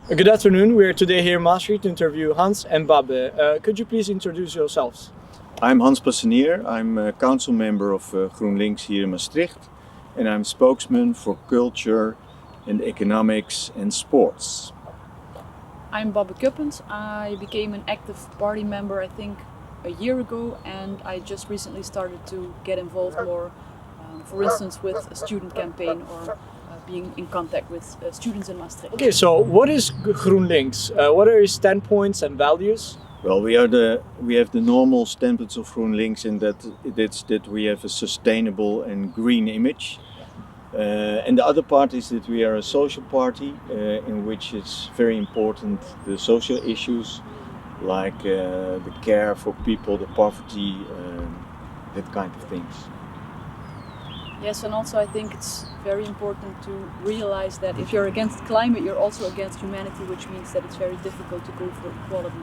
Good afternoon. We are today here in Maastricht to interview Hans and Babbe. Could you please introduce yourselves? I'm Hans Passenier. I'm a council member of Groenlinks here in Maastricht, and I'm spokesman for culture and economics and sports. I'm Babbe Cuppens. I became an active party member I think a year ago, and I just recently started to get involved more, for instance with a student campaign or being in contact with students in Maastricht. Okay, so what is Groenlinks? What are your standpoints and values? Well, we have the normal standards of Groenlinks in that we have a sustainable and green image. And the other part is that we are a social party in which it's very important the social issues like the care for people, the poverty, that kind of things. Yes, and also I think it's very important to realize that if you're against climate, you're also against humanity, which means that it's very difficult to go for equality.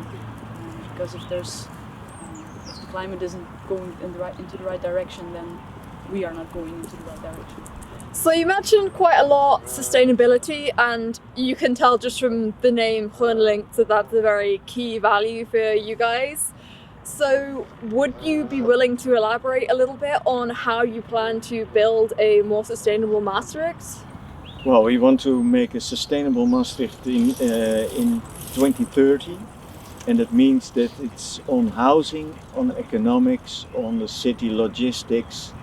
Because if the climate isn't going into the right direction, then we are not going into the right direction. So you mentioned quite a lot sustainability, and you can tell just from the name Groenlinks that that's a very key value for you guys. So would you be willing to elaborate a little bit on how you plan to build a more sustainable Maastricht? Well, we want to make a sustainable Maastricht in 2030, and that means that it's on housing, on economics, on the city logistics.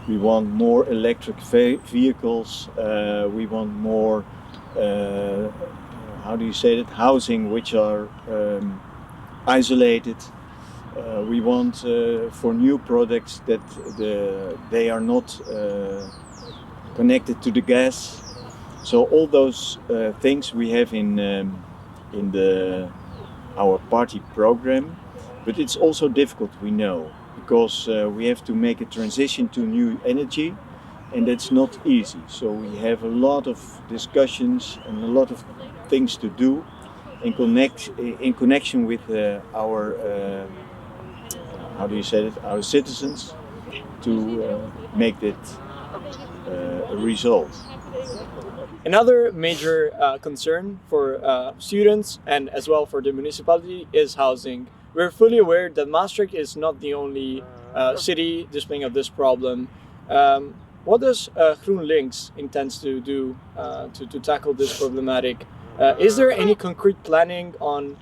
We want more electric vehicles. We want more, housing which are isolated. We want for new products that they are not connected to the gas. So all those things we have in our party program, but it's also difficult, we know, because we have to make a transition to new energy, and that's not easy. So we have a lot of discussions and a lot of things to do in connection with our our citizens to make that a result. Another major concern for students and as well for the municipality is housing. We're fully aware that Maastricht is not the only city displaying of this problem. What does Groenlinks intend to do to tackle this problematic? Is there any concrete planning on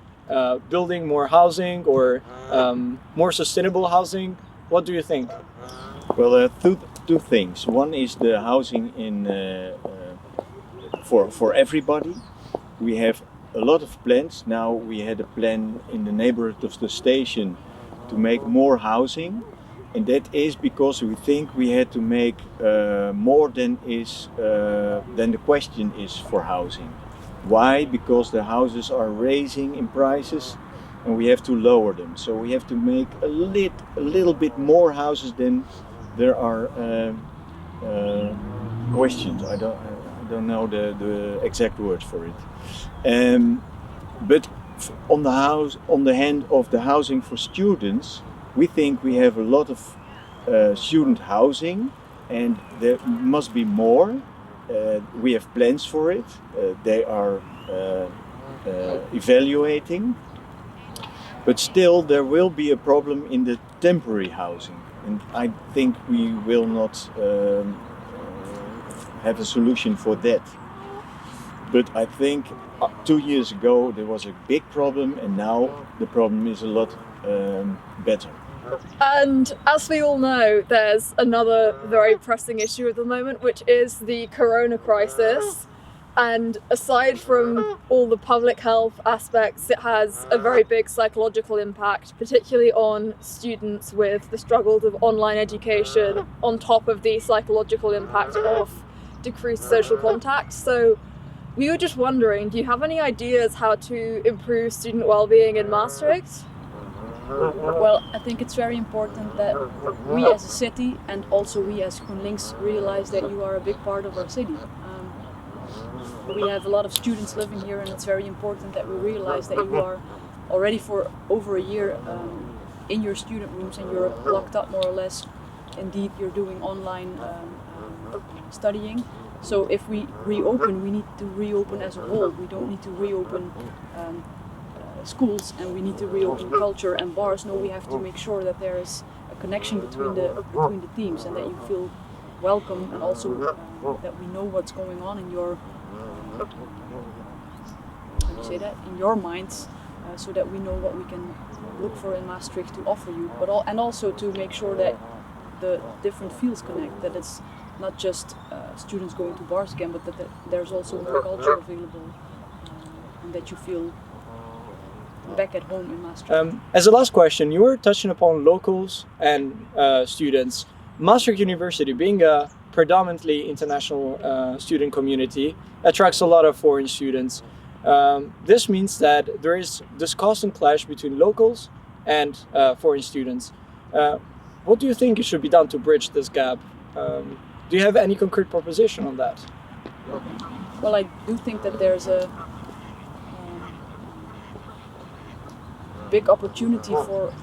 building more housing or more sustainable housing? What do you think? Well, two things. One is the housing for everybody. We have a lot of plans. Now we had a plan in the neighborhood of the station to make more housing, and that is because we think we had to make more than the question is for housing. Why? Because the houses are raising in prices and we have to lower them. So we have to make a little bit more houses than there are questions. I don't know the exact words for it. But on the hand of the housing for students, we think we have a lot of student housing, and there must be more. We have plans for it. They are evaluating, but still there will be a problem in the temporary housing, and I think we will not have a solution for that. But I think 2 years ago there was a big problem, and now the problem is a lot better. And as we all know, there's another very pressing issue at the moment, which is the corona crisis. And aside from all the public health aspects, it has a very big psychological impact, particularly on students with the struggles of online education, on top of the psychological impact of decreased social contact. So we were just wondering, do you have any ideas how to improve student well-being in Maastricht? Well, I think it's very important that we as a city and also we as Groenlinks realize that you are a big part of our city. We have a lot of students living here, and it's very important that we realize that you are already for over a year in your student rooms and you're locked up more or less. Indeed, you're doing online studying. So if we reopen, we need to reopen as a whole. We don't need to reopen schools, and we need to reopen culture and bars. No, we have to make sure that there is a connection between the teams, and that you feel welcome, and also that we know what's going on in your in your minds, so that we know what we can look for in Maastricht to offer you, and also to make sure that the different fields connect, that it's not just students going to bars again, but that there's also more culture available, and that you feel back at home in Maastricht. As a last question, you were touching upon locals and students. Maastricht University, being a predominantly international student community, attracts a lot of foreign students. This means that there is this constant clash between locals and foreign students. What do you think should be done to bridge this gap? Do you have any concrete proposition on that? Well, I do think that there's a big opportunity for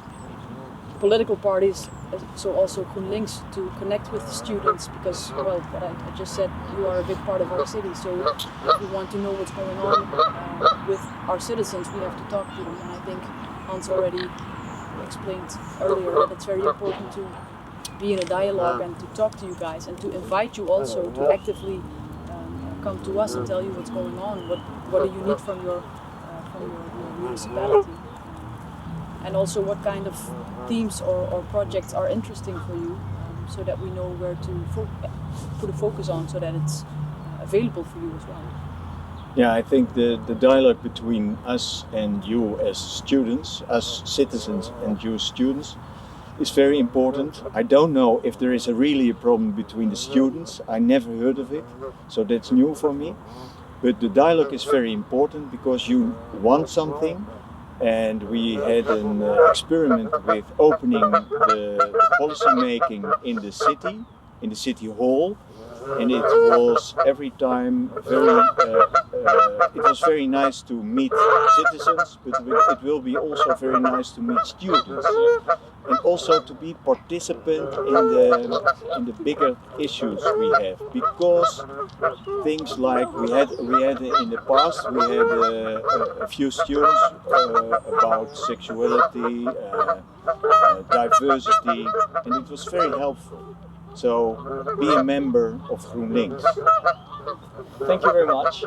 political parties, so also Groenlinks, to connect with the students, because, well, what I just said, you are a big part of our city, so if we want to know what's going on with our citizens, we have to talk to them, and I think Hans already explained earlier that it's very important to be in a dialogue and to talk to you guys, and to invite you also to actively come to us and tell you what's going on, what do you need from your municipality, and also what kind of themes or projects are interesting for you, so that we know where to put a focus on, so that it's available for you as well. Yeah, I think the dialogue between us and you as students, us citizens and you students, is very important. I don't know if there is really a problem between the students. I never heard of it, so that's new for me. But the dialogue is very important, because you want something, and we had an experiment with opening the policy making in the city hall, and it was every time it was very nice to meet citizens, but it will be also very nice to meet students, and also to be participant in the bigger issues we have, because things like we had in the past, we had a few students about sexuality, diversity, and it was very helpful. So be a member of Groenlinks. Thank you very much.